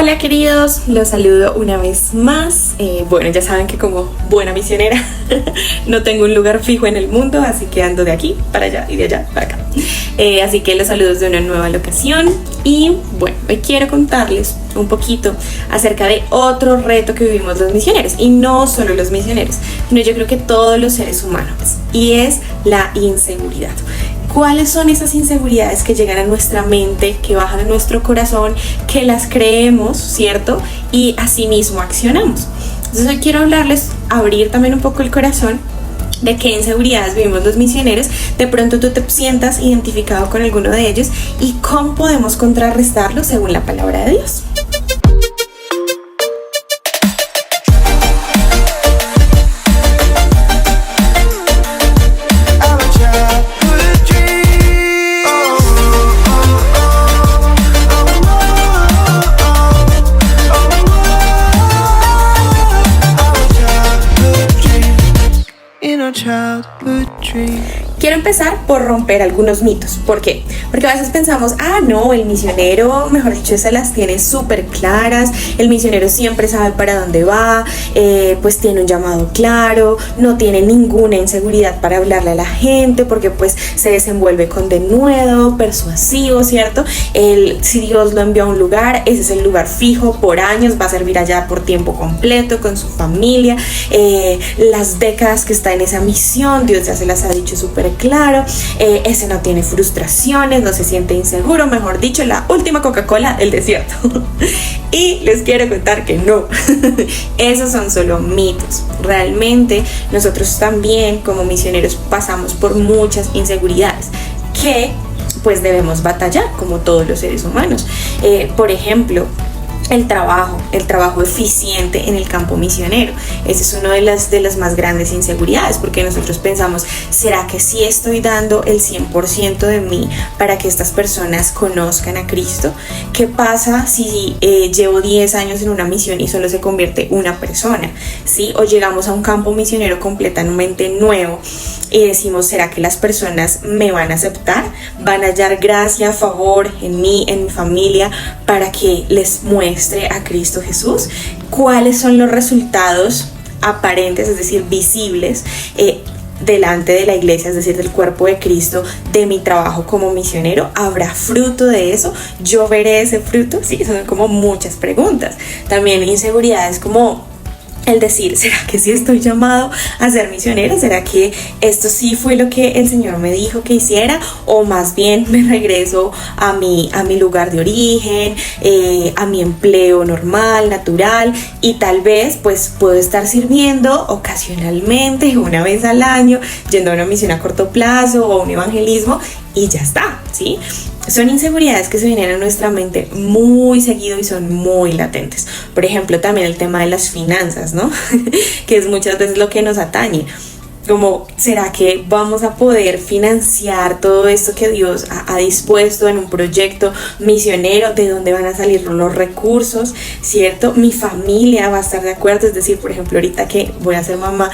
Hola queridos, los saludo una vez más. Bueno, ya saben que como buena misionera no tengo un lugar fijo en el mundo, así que ando de aquí para allá y de allá para acá. Así que los saludos de una nueva locación. Y bueno, hoy quiero contarles un poquito acerca de otro reto que vivimos los misioneros. Y no solo los misioneros, sino yo creo que todos los seres humanos. Y es la inseguridad. ¿Cuáles son esas inseguridades que llegan a nuestra mente, que bajan a nuestro corazón, que las creemos, ¿cierto? Y asimismo accionamos. Entonces hoy quiero hablarles, abrir también un poco el corazón de qué inseguridades vivimos los misioneros. De pronto tú te sientas identificado con alguno de ellos y cómo podemos contrarrestarlo según la palabra de Dios. Quiero empezar por romper algunos mitos. ¿Por qué? Porque a veces pensamos, no, el misionero, mejor dicho, se las tiene súper claras, el misionero siempre sabe para dónde va, pues tiene un llamado claro, no tiene ninguna inseguridad para hablarle a la gente, porque pues se desenvuelve con denuedo, persuasivo, ¿cierto? Si Dios lo envió a un lugar, ese es el lugar fijo, por años, va a servir allá por tiempo completo, con su familia, las décadas que está en esa misión, Dios ya se las ha dicho súper claro, ese no tiene frustraciones, no se siente inseguro, mejor dicho, la última Coca-Cola del desierto. Y les quiero contar que no, esos son solo mitos. Realmente nosotros también como misioneros pasamos por muchas inseguridades que pues debemos batallar como todos los seres humanos. Por ejemplo, el trabajo eficiente en el campo misionero. Ese es uno de las más grandes inseguridades, porque nosotros pensamos, ¿será que sí estoy dando el 100% de mí para que estas personas conozcan a Cristo? ¿Qué pasa si llevo 10 años en una misión y solo se convierte una persona? ¿Sí? O llegamos a un campo misionero completamente nuevo y decimos, ¿será que las personas me van a aceptar? ¿Van a hallar gracia, favor en mí, en mi familia, para que les muestre a Cristo Jesús? ¿Cuáles son los resultados aparentes, es decir, visibles, delante de la iglesia, es decir, del cuerpo de Cristo, de mi trabajo como misionero? ¿Habrá fruto de eso? ¿Yo veré ese fruto? Sí, son como muchas preguntas. También inseguridades como el decir, ¿será que sí estoy llamado a ser misionero? ¿Será que esto sí fue lo que el Señor me dijo que hiciera? ¿O más bien me regreso a mi lugar de origen, a mi empleo normal, natural, y tal vez pues puedo estar sirviendo ocasionalmente, una vez al año, yendo a una misión a corto plazo o a un evangelismo y ya está, ¿sí? Son inseguridades que se vienen a nuestra mente muy seguido y son muy latentes. Por ejemplo, también el tema de las finanzas, ¿no? Que es muchas veces lo que nos atañe. Como, ¿será que vamos a poder financiar todo esto que Dios ha dispuesto en un proyecto misionero? ¿De dónde van a salir los recursos? ¿Cierto? Mi familia va a estar de acuerdo. Es decir, por ejemplo, ahorita que voy a ser mamá,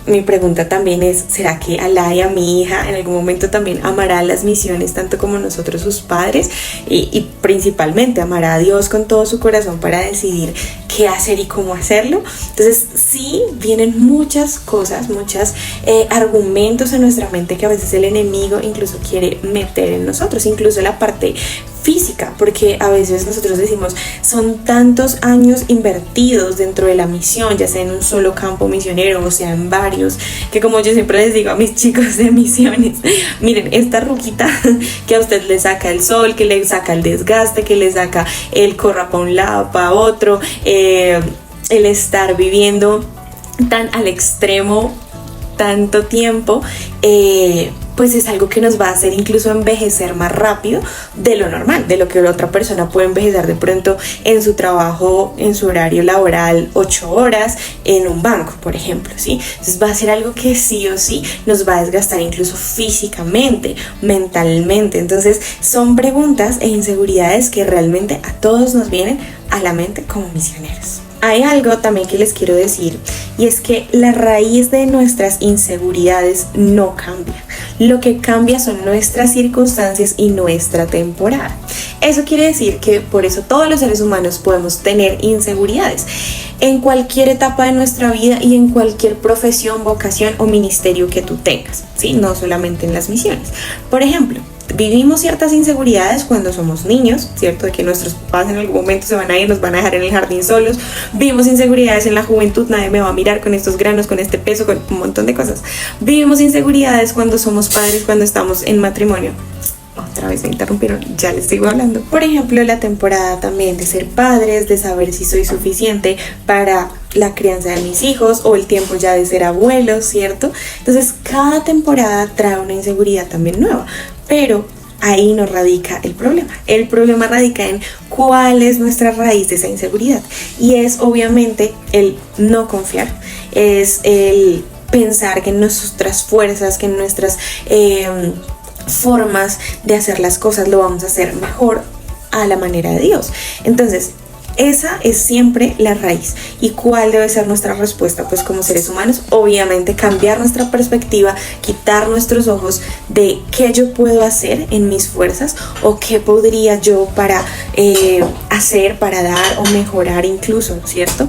mi pregunta también es, ¿será que Alaya, mi hija, en algún momento también amará las misiones tanto como nosotros, sus padres? Y principalmente amará a Dios con todo su corazón para decidir qué hacer y cómo hacerlo. Entonces sí, vienen muchas cosas, muchos argumentos en nuestra mente que a veces el enemigo incluso quiere meter en nosotros, incluso la parte física, porque a veces nosotros decimos, son tantos años invertidos dentro de la misión, ya sea en un solo campo misionero o sea en varios, que como yo siempre les digo a mis chicos de misiones, miren, esta ruquita que a usted le saca el sol, que le saca el desgaste, que le saca el corra para un lado, para otro, el estar viviendo tan al extremo tanto tiempo, pues es algo que nos va a hacer incluso envejecer más rápido de lo normal, de lo que la otra persona puede envejecer de pronto en su trabajo, en su horario laboral, 8 horas en un banco, por ejemplo, ¿sí? Entonces va a ser algo que sí o sí nos va a desgastar incluso físicamente, mentalmente. Entonces son preguntas e inseguridades que realmente a todos nos vienen a la mente como misioneros. hay algo también que les quiero decir, y es que la raíz de nuestras inseguridades no cambia. Lo que cambia son nuestras circunstancias y nuestra temporada. Eso quiere decir que por eso todos los seres humanos podemos tener inseguridades en cualquier etapa de nuestra vida y en cualquier profesión, vocación o ministerio que tú tengas, ¿sí? No solamente en las misiones. Por ejemplo, vivimos ciertas inseguridades cuando somos niños, ¿cierto? De que nuestros papás en algún momento se van a ir, nos van a dejar en el jardín solos. Vivimos inseguridades en la juventud, nadie me va a mirar con estos granos, con este peso, con un montón de cosas. Vivimos inseguridades cuando somos padres, cuando estamos en matrimonio. Otra vez me interrumpieron, ya les sigo hablando. Por ejemplo, la temporada también de ser padres, de saber si soy suficiente para la crianza de mis hijos, o el tiempo ya de ser abuelos, ¿cierto? Entonces, cada temporada trae una inseguridad también nueva, pero ahí no radica el problema. El problema radica en cuál es nuestra raíz de esa inseguridad, y es obviamente el no confiar, es el pensar que en nuestras fuerzas, que en nuestras formas de hacer las cosas lo vamos a hacer mejor a la manera de Dios. Entonces, esa es siempre la raíz. ¿Y cuál debe ser nuestra respuesta? Pues como seres humanos, obviamente cambiar nuestra perspectiva, quitar nuestros ojos de qué yo puedo hacer en mis fuerzas o qué podría yo para hacer, para dar o mejorar incluso, ¿cierto?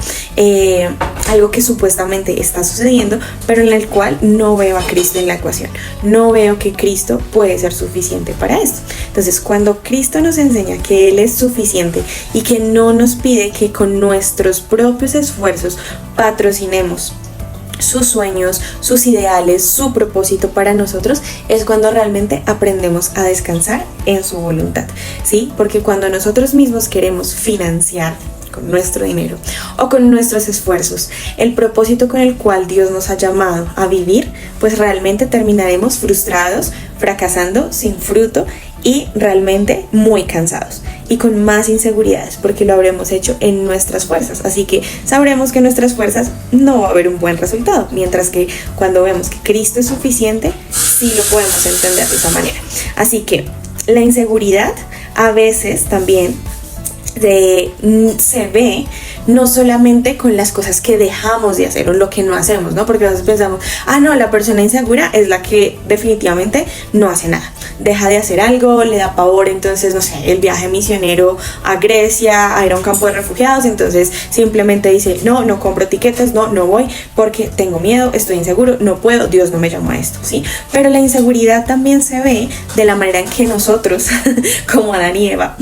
Algo que supuestamente está sucediendo, pero en el cual no veo a Cristo en la ecuación. No veo que Cristo puede ser suficiente para esto. Entonces, cuando Cristo nos enseña que Él es suficiente y que no nos pide que con nuestros propios esfuerzos patrocinemos sus sueños, sus ideales, su propósito para nosotros, es cuando realmente aprendemos a descansar en su voluntad, ¿sí? Porque cuando nosotros mismos queremos financiar con nuestro dinero o con nuestros esfuerzos el propósito con el cual Dios nos ha llamado a vivir, pues realmente terminaremos frustrados, fracasando, sin fruto y realmente muy cansados y con más inseguridades, porque lo habremos hecho en nuestras fuerzas. Así que sabremos que en nuestras fuerzas no va a haber un buen resultado, mientras que cuando vemos que Cristo es suficiente, sí lo podemos entender de esa manera. Así que la inseguridad a veces también se ve no solamente con las cosas que dejamos de hacer o lo que no hacemos, ¿no? Porque a veces pensamos, no, la persona insegura es la que definitivamente no hace nada, deja de hacer algo, le da pavor, entonces, no sé, el viaje misionero a Grecia, a ir a un campo de refugiados, entonces simplemente dice, no compro tiquetes, no voy porque tengo miedo, estoy inseguro, no puedo, Dios no me llama a esto, ¿sí? Pero la inseguridad también se ve de la manera en que nosotros, como Adán y Eva,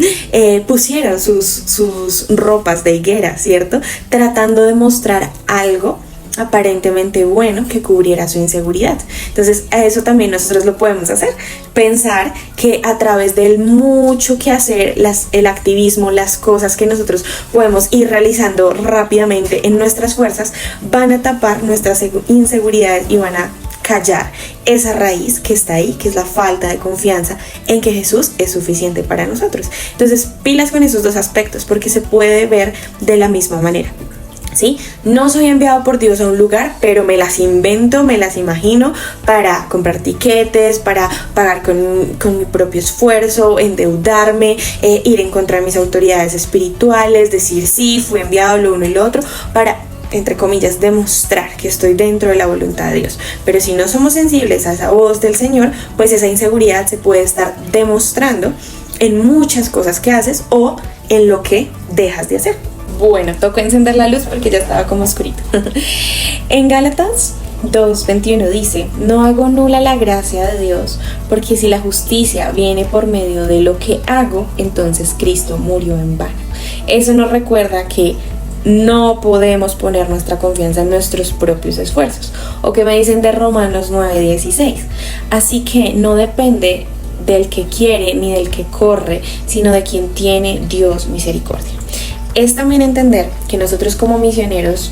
pusieron sus ropas de higuera, ¿cierto? Tratando de mostrar algo aparentemente bueno que cubriera su inseguridad. Entonces, a eso también nosotros lo podemos hacer, pensar que a través del mucho que hacer, el activismo, las cosas que nosotros podemos ir realizando rápidamente en nuestras fuerzas, van a tapar nuestras inseguridades y van a callar esa raíz que está ahí, que es la falta de confianza en que Jesús es suficiente para nosotros. Entonces, pilas con esos dos aspectos, porque se puede ver de la misma manera, ¿sí? No soy enviado por Dios a un lugar, pero me las invento, me las imagino para comprar tiquetes, para pagar con mi propio esfuerzo, endeudarme, ir a encontrar mis autoridades espirituales, decir sí, fui enviado lo uno y lo otro, para, entre comillas, demostrar que estoy dentro de la voluntad de Dios. Pero si no somos sensibles a esa voz del Señor, pues esa inseguridad se puede estar demostrando en muchas cosas que haces o en lo que dejas de hacer. Bueno, tocó encender la luz porque ya estaba como oscurito. En Gálatas 2:21 dice: no hago nula la gracia de Dios, porque si la justicia viene por medio de lo que hago, entonces Cristo murió en vano. Eso nos recuerda que no podemos poner nuestra confianza en nuestros propios esfuerzos, o que me dicen de Romanos 9:16. Así que no depende del que quiere ni del que corre, sino de quien tiene Dios misericordia. Es también entender que nosotros como misioneros,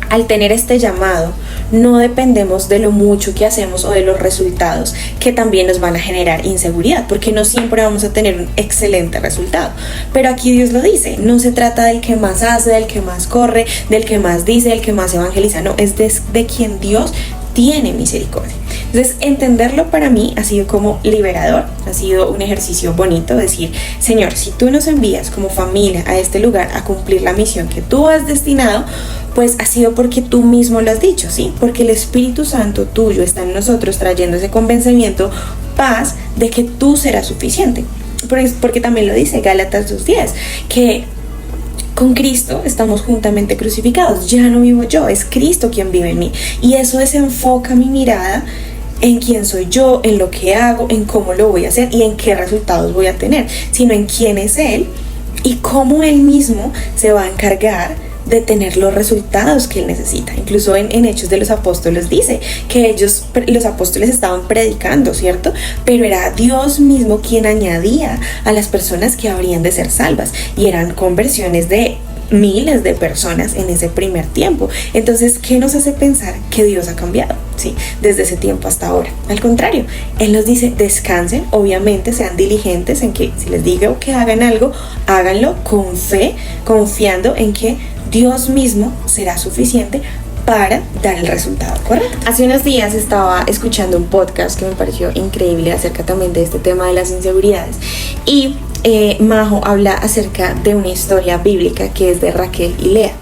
al tener este llamado, no dependemos de lo mucho que hacemos o de los resultados que también nos van a generar inseguridad, porque no siempre vamos a tener un excelente resultado. Pero aquí Dios lo dice, no se trata del que más hace, del que más corre, del que más dice, del que más evangeliza, no, es de quien Dios tiene misericordia. Entonces, entenderlo para mí ha sido como liberador, ha sido un ejercicio bonito, decir, Señor, si tú nos envías como familia a este lugar a cumplir la misión que tú has destinado, pues ha sido porque tú mismo lo has dicho, ¿sí? Porque el Espíritu Santo tuyo está en nosotros trayendo ese convencimiento, paz, de que tú serás suficiente. Porque también lo dice Gálatas 2:10, que con Cristo estamos juntamente crucificados. Ya no vivo yo, es Cristo quien vive en mí. Y eso desenfoca mi mirada en quién soy yo, en lo que hago, en cómo lo voy a hacer y en qué resultados voy a tener, sino en quién es Él y cómo Él mismo se va a encargar de tener los resultados que Él necesita. Incluso en Hechos de los Apóstoles dice que los apóstoles estaban predicando, ¿cierto? Pero era Dios mismo quien añadía a las personas que habrían de ser salvas, y eran conversiones de miles de personas en ese primer tiempo. Entonces, ¿qué nos hace pensar que Dios ha cambiado? Sí, desde ese tiempo hasta ahora. Al contrario, Él nos dice, descansen, obviamente sean diligentes en que si les digo que hagan algo, háganlo con fe, confiando en que Dios mismo será suficiente para dar el resultado correcto. Hace unos días estaba escuchando un podcast que me pareció increíble acerca también de este tema de las inseguridades, y Majo habla acerca de una historia bíblica que es de Raquel y Lea,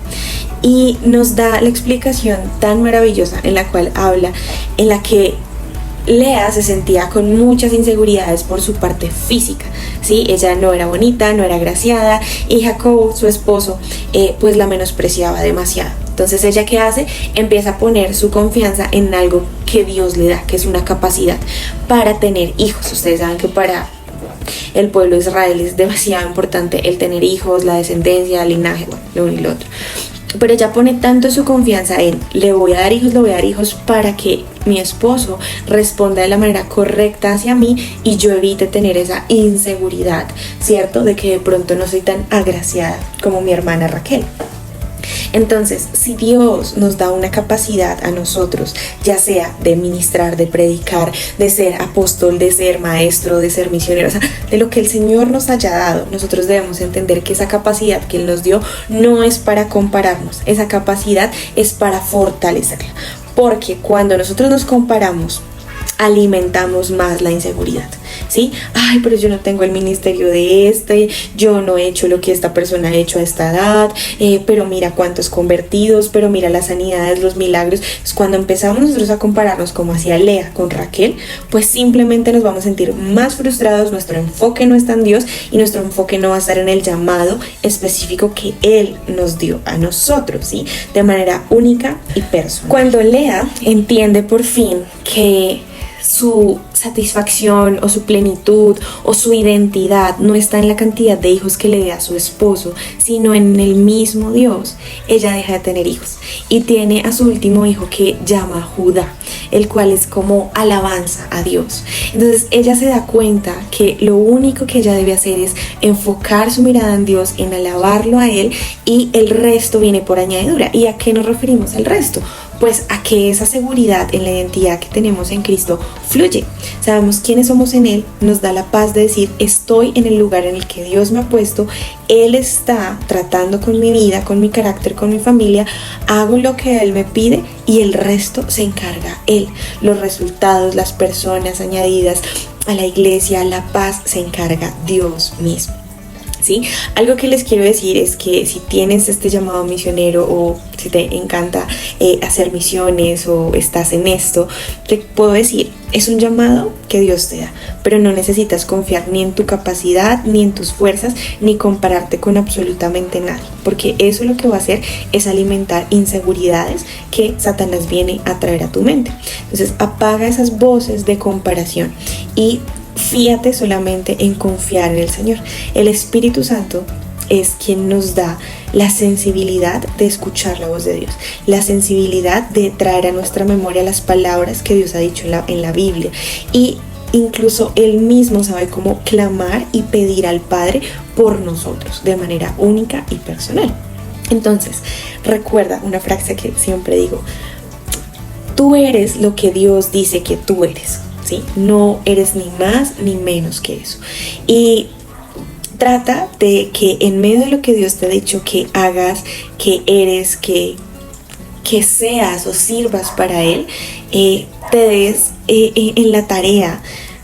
y nos da la explicación tan maravillosa en la cual habla, en la que Lea se sentía con muchas inseguridades por su parte física, ¿sí? Ella no era bonita, no era agraciada, y Jacob, su esposo, pues la menospreciaba demasiado. Entonces, ¿ella qué hace? Empieza a poner su confianza en algo que Dios le da, que es una capacidad para tener hijos. Ustedes saben que para el pueblo de Israel es demasiado importante el tener hijos, la descendencia, el linaje, bueno, lo uno y lo otro. Pero ella pone tanto su confianza en le voy a dar hijos para que mi esposo responda de la manera correcta hacia mí y yo evite tener esa inseguridad, ¿cierto? De que de pronto no soy tan agraciada como mi hermana Raquel. Entonces, si Dios nos da una capacidad a nosotros, ya sea de ministrar, de predicar, de ser apóstol, de ser maestro, de ser misionero, o sea, de lo que el Señor nos haya dado, nosotros debemos entender que esa capacidad que Él nos dio no es para compararnos, esa capacidad es para fortalecerla. Porque cuando nosotros nos comparamos, alimentamos más la inseguridad, ¿sí? Ay, pero yo no tengo el ministerio de yo no he hecho lo que esta persona ha hecho a esta edad, pero mira cuántos convertidos, pero mira las sanidades, los milagros. Es cuando empezamos nosotros a compararnos como hacía Lea con Raquel, pues simplemente nos vamos a sentir más frustrados, nuestro enfoque no está en Dios y nuestro enfoque no va a estar en el llamado específico que Él nos dio a nosotros, ¿sí? De manera única y personal. Cuando Lea entiende por fin que su satisfacción o su plenitud o su identidad no está en la cantidad de hijos que le dé a su esposo, sino en el mismo Dios, ella deja de tener hijos y tiene a su último hijo que llama Judá, el cual es como alabanza a Dios. Entonces ella se da cuenta que lo único que ella debe hacer es enfocar su mirada en Dios, en alabarlo a Él, y el resto viene por añadidura. ¿Y a qué nos referimos al resto? Pues a que esa seguridad en la identidad que tenemos en Cristo fluye. Sabemos quiénes somos en Él, nos da la paz de decir, estoy en el lugar en el que Dios me ha puesto, Él está tratando con mi vida, con mi carácter, con mi familia, hago lo que Él me pide y el resto se encarga Él. Los resultados, las personas añadidas a la iglesia, la paz, se encarga Dios mismo. ¿Sí? Algo que les quiero decir es que si tienes este llamado misionero o si te encanta hacer misiones o estás en esto, te puedo decir, es un llamado que Dios te da, pero no necesitas confiar ni en tu capacidad, ni en tus fuerzas, ni compararte con absolutamente nadie, porque eso lo que va a hacer es alimentar inseguridades que Satanás viene a traer a tu mente. Entonces apaga esas voces de comparación y fíjate solamente en confiar en el Señor. El Espíritu Santo es quien nos da la sensibilidad de escuchar la voz de Dios, la sensibilidad de traer a nuestra memoria las palabras que Dios ha dicho en la Biblia, y incluso Él mismo sabe cómo clamar y pedir al Padre por nosotros de manera única y personal. Entonces, recuerda una frase que siempre digo: tú eres lo que Dios dice que tú eres. ¿Sí? No eres ni más ni menos que eso. Y trata de que en medio de lo que Dios te ha dicho que hagas, que eres, que que seas o sirvas para Él, te des en la tarea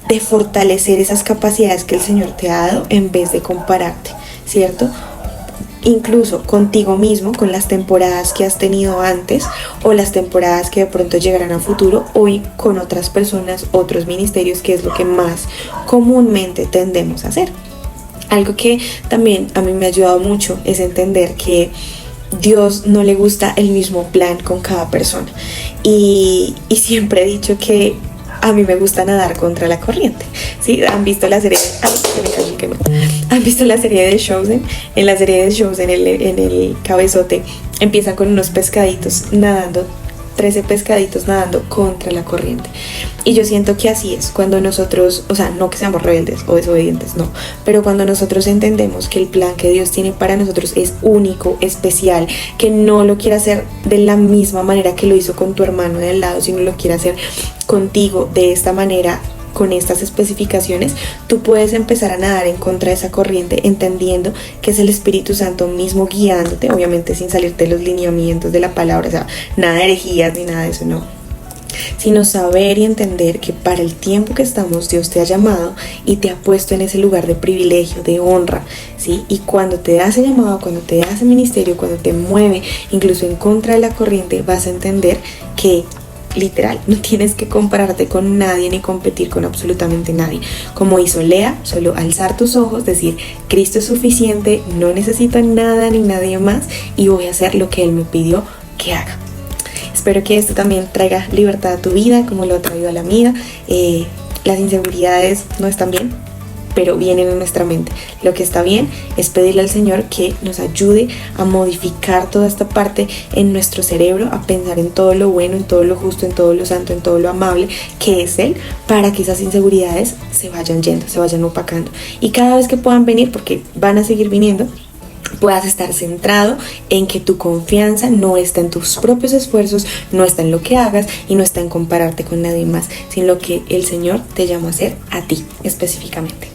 de fortalecer esas capacidades que el Señor te ha dado en vez de compararte, ¿cierto? Incluso contigo mismo, con las temporadas que has tenido antes o las temporadas que de pronto llegarán a futuro, hoy con otras personas, otros ministerios, que es lo que más comúnmente tendemos a hacer. Algo que también a mí me ha ayudado mucho es entender que Dios no le gusta el mismo plan con cada persona, y siempre he dicho que a mí me gusta nadar contra la corriente. ¿Sí? ¿Han visto la serie? ¿Han visto la serie de Chosen? En la serie de Chosen, en el cabezote, empieza con unos pescaditos nadando, 13 pescaditos nadando contra la corriente. Y yo siento que así es cuando nosotros, o sea, no que seamos rebeldes o desobedientes, no, pero cuando nosotros entendemos que el plan que Dios tiene para nosotros es único, especial, que no lo quiere hacer de la misma manera que lo hizo con tu hermano de al lado, sino lo quiere hacer contigo de esta manera, con estas especificaciones, tú puedes empezar a nadar en contra de esa corriente, entendiendo que es el Espíritu Santo mismo guiándote, obviamente sin salirte de los lineamientos de la palabra, o sea, nada de herejías ni nada de eso, no, sino saber y entender que para el tiempo que estamos, Dios te ha llamado y te ha puesto en ese lugar de privilegio, de honra, ¿sí? Y cuando te da ese llamado, cuando te da ese ministerio, cuando te mueve incluso en contra de la corriente, vas a entender que literal, no tienes que compararte con nadie ni competir con absolutamente nadie. Como hizo Lea, solo alzar tus ojos, decir, Cristo es suficiente, no necesito nada ni nadie más y voy a hacer lo que Él me pidió que haga. Espero que esto también traiga libertad a tu vida, como lo ha traído a la mía. Las inseguridades no están bien, pero vienen en nuestra mente. Lo que está bien es pedirle al Señor que nos ayude a modificar toda esta parte en nuestro cerebro, a pensar en todo lo bueno, en todo lo justo, en todo lo santo, en todo lo amable que es Él, para que esas inseguridades se vayan yendo, se vayan opacando. Y cada vez que puedan venir, porque van a seguir viniendo, puedas estar centrado en que tu confianza no está en tus propios esfuerzos, no está en lo que hagas y no está en compararte con nadie más, sino lo que el Señor te llamó a hacer a ti específicamente.